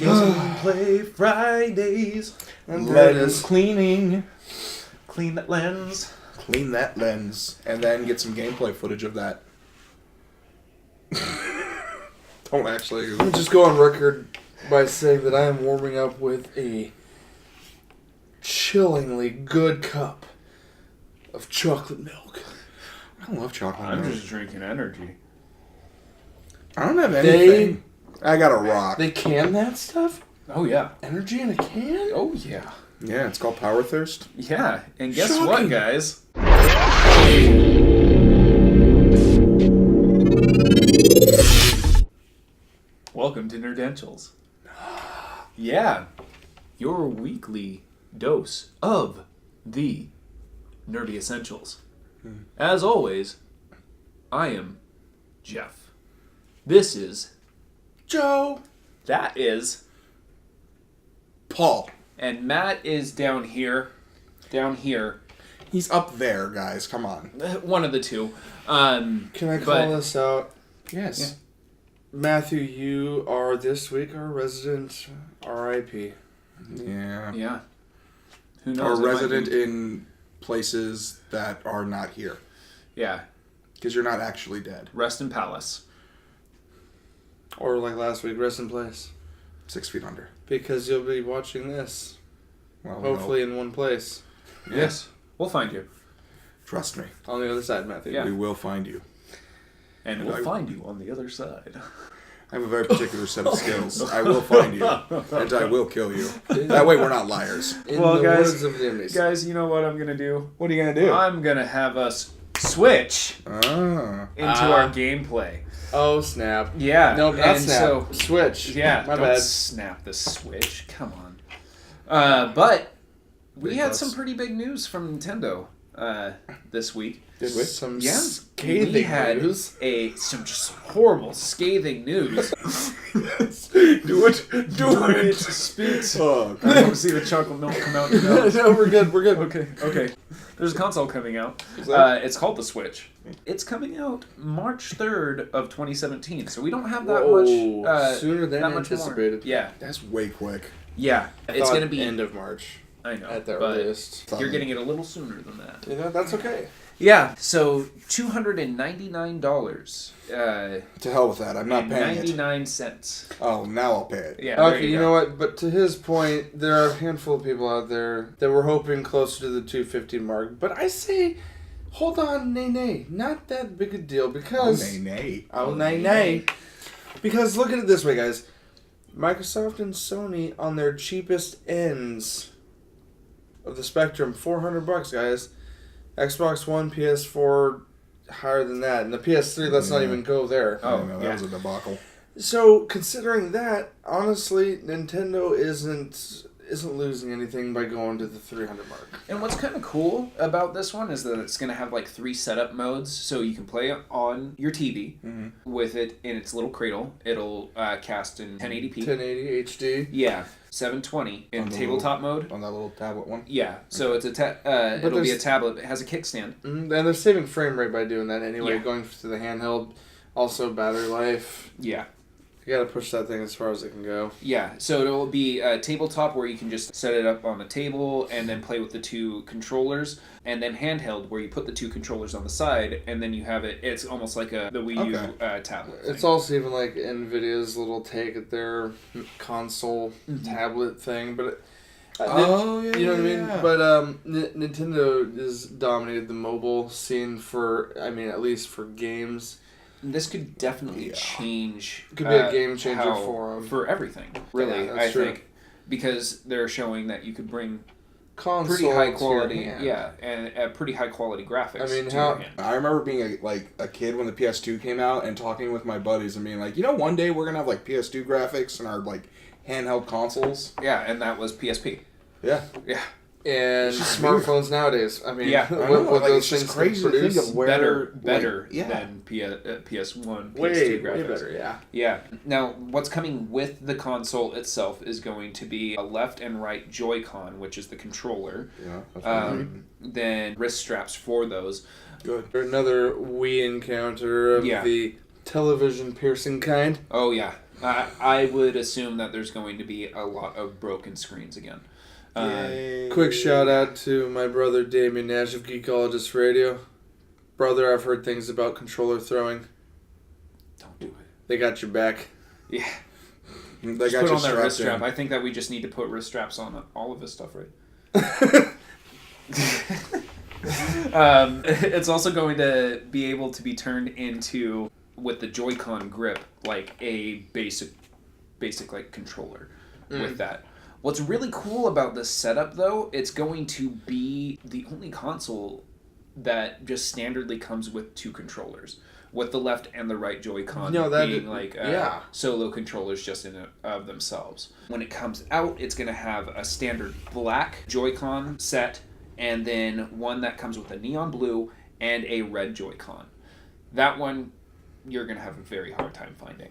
Gameplay Fridays. And there it is. Cleaning. Clean that lens. Clean that lens. And then get some gameplay footage of that. Don't actually. Let me just go on record by saying that I am warming up with a chillingly good cup of chocolate milk. I love chocolate I'm milk. just drinking energy. I don't have anything. I got a rock. They can that stuff? Oh, yeah. Energy in a can? Oh, yeah. Yeah, it's called Power Thirst. Yeah. And guess Shocking. what, guys? Welcome to Nerdentials. Yeah. Your weekly dose of the nerdy essentials. As always, I am Jeff. This is... Joe. That is... Paul. And Matt is down here. Down here. He's up there, guys. Come on. One of the two. Can I call this out? Yes. Yeah. Matthew, you are this week our resident RIP. Yeah. Yeah. Who knows? Or it might resident be- in places that are not here. Yeah. Because you're not actually dead. Rest in Palace. Or like last week, rest in place. 6 feet under. Because you'll be watching this. Well, Hopefully in one place. no. Yes. We'll find you. Trust me. On the other side, Matthew. Yeah. We will find you. And we'll find you on the other side. I have a very particular set of skills. I will find you. And I will kill you. That way we're not liars. In Well, the guys- words of the enemies. Guys, you know what I'm going to do? What are you going to do? I'm going to have us switch into our gameplay. Oh, snap. Yeah. Nope, not and snap. So, Switch. yeah, My don't bad. snap the switch. Come on. But we Big had bus. some pretty big news from Nintendo this week. Did we? Some Yeah, scathing we had news. some just horrible, scathing news. Do it. Do it. Speaks. Oh, I want to see the chocolate milk come out. Now. No, we're good. We're good. Okay. There's a console coming out. that- It's called the Switch. It's coming out March 3rd of 2017, so we don't have that Whoa, much. sooner than that much anticipated. More. Yeah. That's way quick. Yeah. It's Thought going to be... end of March I know. at the but earliest. you're getting it a little sooner than that. You know, that's okay. Yeah, so $299. To hell with that. I'm not and paying 99 it. cents. Oh, now I'll pay it. Yeah. there Okay, you go. know what? But to his point, there are a handful of people out there that were hoping closer to the 250 mark. But I say, hold on, nay. Not that big a deal Oh, because... nay. Oh, nay. Because look at it this way, guys. Microsoft and Sony on their cheapest ends of the spectrum, $400, guys. Xbox One, PS4, higher than that. And the PS3, let's not even go there. Oh, Oh, no, that yeah. was a debacle. So, considering that, honestly, Nintendo isn't losing anything by going to the 300 mark. And what's kind of cool about this one is that it's going to have like 3 setup modes, so you can play it on your TV with it in its little cradle. It'll cast in 1080p. 1080 HD. Yeah, 720 in On the tabletop mode. On that little tablet one? Yeah, so it's it'll be a there's- tablet. It has a kickstand. And they're saving frame rate by doing that anyway, Yeah. going to the handheld. Also, battery life. Yeah. You gotta push that thing as far as it can go. Yeah, so it'll be a tabletop where you can just set it up on the table and then play with the 2 controllers, and then handheld where you put the 2 controllers on the side and then you have it. It's almost like the Wii U tablet. It's thing. also even like Nvidia's little take at their console tablet thing, but Oh, yeah. you know what I mean. yeah. But Nintendo has dominated the mobile scene for, I mean, at least for games. This could definitely change. Could be a game changer for 'em. For everything, really. Yeah, that's I true. think because they're showing that you could bring Console pretty high to quality, your hand. and pretty high quality graphics. I mean, to how- your hand. I remember being a kid when the PS2 came out and talking with my buddies and being like, one day we're going to have like PS2 graphics in our like handheld consoles. Yeah, and that was PSP. Yeah. Yeah, And smartphones nowadays. I mean, Yeah. I know, what like, those it's just things crazy to produce. think of where... better yeah. than PS1, PS2 Way graphics. better, yeah. Yeah. Now, what's coming with the console itself is going to be a left and right Joy-Con, which is the controller. Yeah, that's right. Then wrist straps for those. Good. Another Wii encounter of Yeah. the television piercing kind. Oh yeah, I would assume that there's going to be a lot of broken screens again. Quick shout out to my brother Damien Nash of Geekologist Radio. Brother, I've heard things about controller throwing. Don't do it. They got your back. Yeah. They just got put you on that wrist strap. in. I think that we just need to put wrist straps on all of his stuff, right? It's also going to be able to be turned into, with the Joy-Con grip, like a basic like controller with that. What's really cool about this setup, though, it's going to be the only console that just standardly comes with two controllers, with the left and the right Joy-Con being like solo controllers just in of themselves. When it comes out, it's going to have a standard black Joy-Con set, and then one that comes with a neon blue and a red Joy-Con. That one you're going to have a very hard time finding.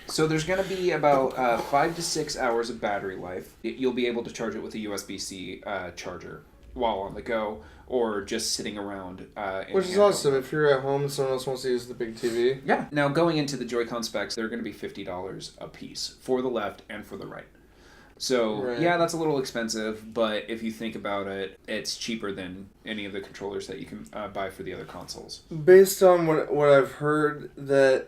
So there's going to be about 5 to 6 hours of battery life. You'll be able to charge it with a USB-C charger while on the go, or just sitting around. Which is awesome if you're at home and someone else wants to use the big TV. Yeah. Now, going into the Joy-Con specs, they're going to be $50 a piece for the left and for the right. So, yeah, that's a little expensive, but if you think about it, it's cheaper than any of the controllers that you can buy for the other consoles. Based on what I've heard, the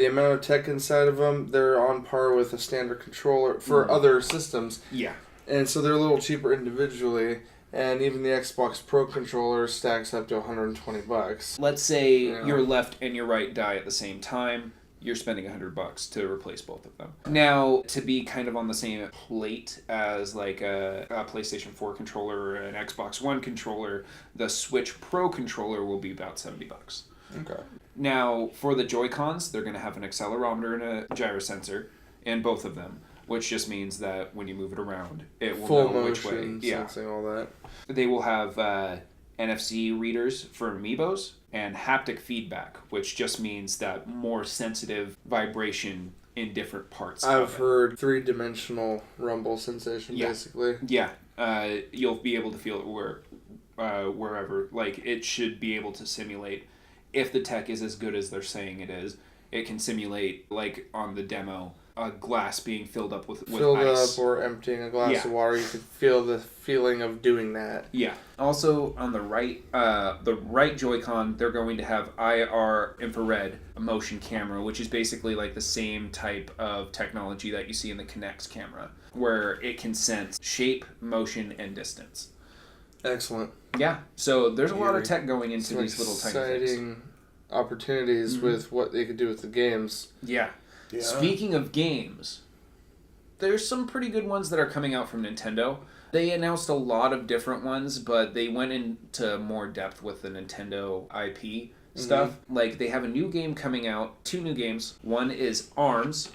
amount of tech inside of them, they're on par with a standard controller for other systems. Yeah. And so they're a little cheaper individually, and even the Xbox Pro controller stacks up to $120. Let's say your left and your right die at the same time. You're spending $100 to replace both of them. Now, to be kind of on the same plate as like a PlayStation 4 controller or an Xbox One controller, the Switch Pro controller will be about $70. Okay. Now, for the Joy-Cons, they're going to have an accelerometer and a gyrosensor in both of them, which just means that when you move it around, it will full know which way. Yeah, sensing all that. They will have NFC readers for amiibos and haptic feedback, which just means that more sensitive vibration in different parts. I've heard 3-dimensional rumble sensation, basically. Yeah, you'll be able to feel it wherever. Like, it should be able to simulate, if the tech is as good as they're saying it is, it can simulate, like on the demo, a glass being filled up with ice. Up or emptying a glass of water. You could feel the feeling of doing that. Yeah. Also, on the right Joy-Con, they're going to have IR infrared motion camera, which is basically like the same type of technology that you see in the Kinect's camera, where it can sense shape, motion, and distance. Excellent. Yeah. So there's a lot of tech going into these little tiny things. Exciting opportunities with what they could do with the games. Yeah. Speaking of games, there's some pretty good ones that are coming out from Nintendo. They announced a lot of different ones, but they went into more depth with the Nintendo IP stuff. Like, they have a new game coming out, 2 new games. One is ARMS,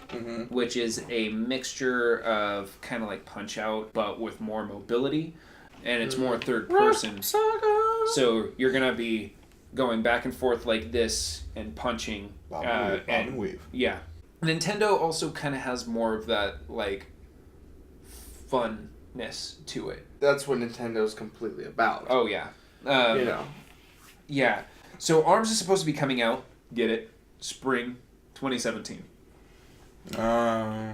which is a mixture of kind of like Punch-Out, but with more mobility, and it's more third person. So you're going to be going back and forth like this and punching. Bob and weave. Yeah. Nintendo also kind of has more of that, like, funness to it. That's what Nintendo's completely about. Oh, yeah. Yeah. So ARMS is supposed to be coming out, get it, spring 2017. Yeah.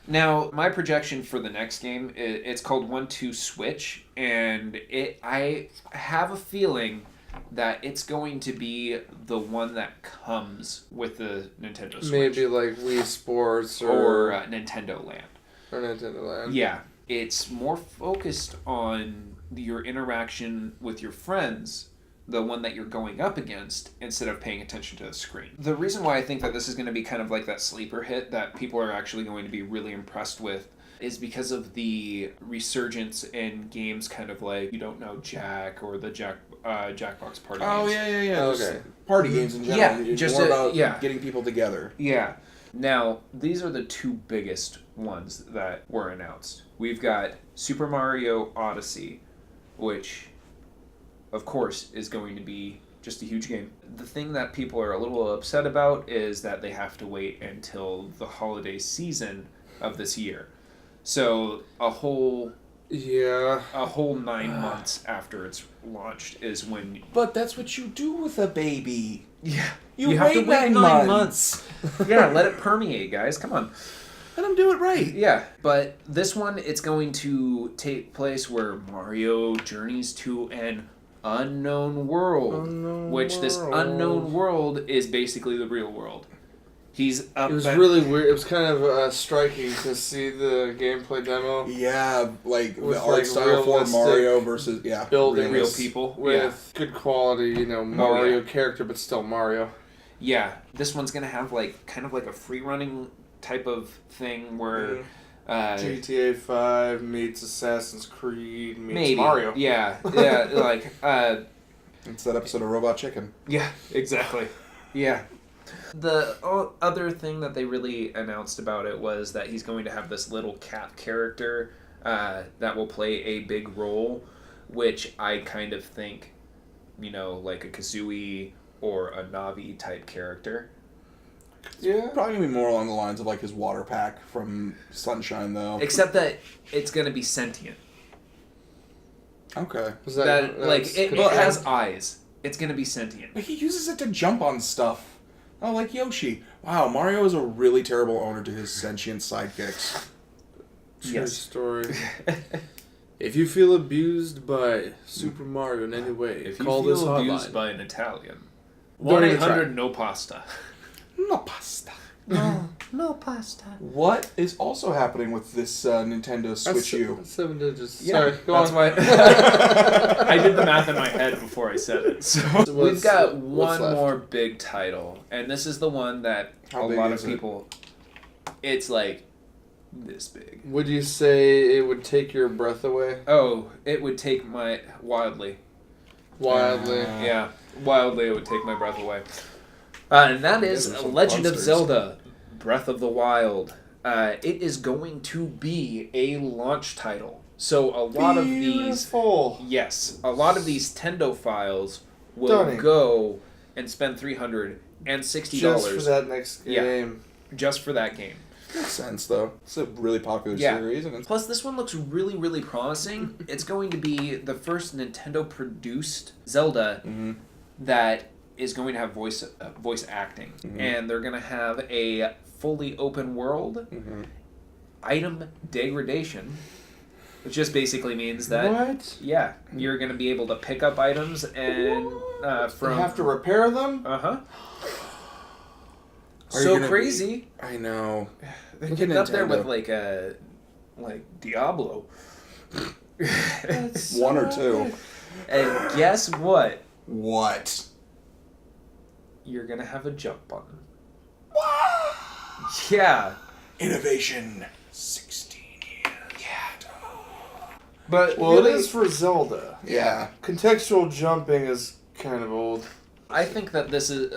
Now, my projection for the next game, it's called 1-2 Switch, and I have a feeling that it's going to be the one that comes with the Nintendo Switch. Maybe like Wii Sports or Nintendo Land. Or Nintendo Land. Yeah. It's more focused on your interaction with your friends, the one that you're going up against, instead of paying attention to the screen. The reason why I think that this is going to be kind of like that sleeper hit that people are actually going to be really impressed with is because of the resurgence in games kind of like You Don't Know Jack or the Jackbox Party games. Oh, yeah. Okay. Party games in general. Yeah, just more about getting people together. Yeah. Now, these are the 2 biggest ones that were announced. We've got Super Mario Odyssey, which, of course, is going to be just a huge game. The thing that people are a little upset about is that they have to wait until the holiday season of this year. So a whole Yeah. A whole 9 months after it's launched is when... But that's what you do with a baby. Yeah. You have to wait wait 9 months. Yeah, let it permeate, guys. Come on. Let them do it right. Yeah, but this one, it's going to take place where Mario journeys to an unknown world. This unknown world is basically the real world. He's up. It was really weird. It was kind of striking to see the gameplay demo. Yeah, like with the art style for Mario versus building real people with good quality, Mario character, but still Mario. Yeah, this one's gonna have kind of like a free running type of thing where GTA 5 meets Assassin's Creed meets maybe Mario. Yeah, it's that episode of Robot Chicken. Yeah, exactly. Yeah. The other thing that they really announced about it was that he's going to have this little cat character that will play a big role, which I kind of think, like a Kazooie or a Navi type character. Yeah. Probably gonna be more along the lines of like his water pack from Sunshine, though. Except that it's gonna be sentient. Okay. It has eyes. It's gonna be sentient. But he uses it to jump on stuff. Oh, like Yoshi. Wow, Mario is a really terrible owner to his sentient sidekicks. True story. If you feel abused by Super Mario in any way, if call you this feel hotline. abused by an Italian, Don't even 1-800 no pasta. No pasta. No pasta. What is also happening with this Nintendo Switch U? 7 digits. Yeah, Sorry, go on. why I did the math in my head before I said it. So we've got one more big title, and this is the one that a lot of people. It's like this big. Would you say it would take your breath away? Oh, it would take my wildly. Yeah, wildly, it would take my breath away. And that is Legend of Zelda: Breath of the Wild. It is going to be a launch title. So a lot of these Tendo files will go and spend $360 just for that next game. Just for that game. Makes sense, though. It's a really popular series. And plus, this one looks really, really promising. It's going to be the first Nintendo-produced Zelda that is going to have voice acting. And they're going to have a fully open world, item degradation, which just basically means that... What? Yeah, you're going to be able to pick up items and... You have to repair them? Uh-huh. So crazy. I know. They're getting up there with like Diablo. One or two. And guess what? What? You're gonna have a jump button. What? Yeah. Innovation. 16 years. Yeah. But it is for Zelda. Yeah. Contextual jumping is kind of old. I think that this is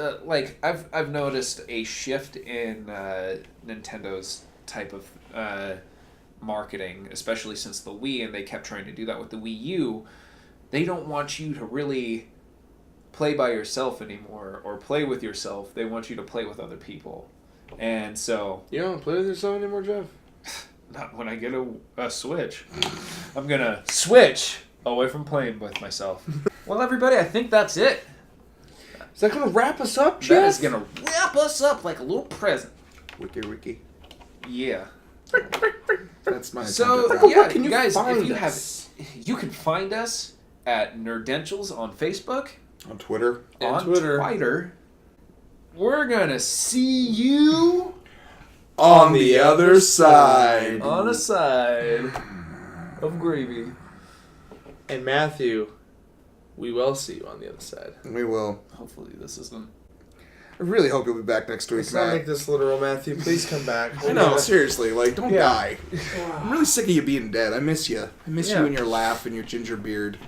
I've noticed a shift in Nintendo's type of marketing, especially since the Wii, and they kept trying to do that with the Wii U. They don't want you to really play by yourself anymore or play with yourself. They want you to play with other people. And so... You don't play with yourself anymore, Jeff? Not when I get a Switch. I'm going to switch away from playing with myself. Well, everybody, I think that's it. Is that going to wrap us up, Jeff? That is going to wrap us up like a little present. Wiki. Yeah. That's my So, yeah, you guys, you can find us at Nerdentials on Facebook. On Twitter. On Twitter. We're going to see you... on the other side. On a side of gravy. And Matthew, we will see you on the other side. We will. Hopefully this isn't... I really hope you'll be back next week, Let's not make this literal, Matthew. Please come back. I know, seriously. Don't die. I'm really sick of you being dead. I miss you. I miss you and your laugh and your ginger beard.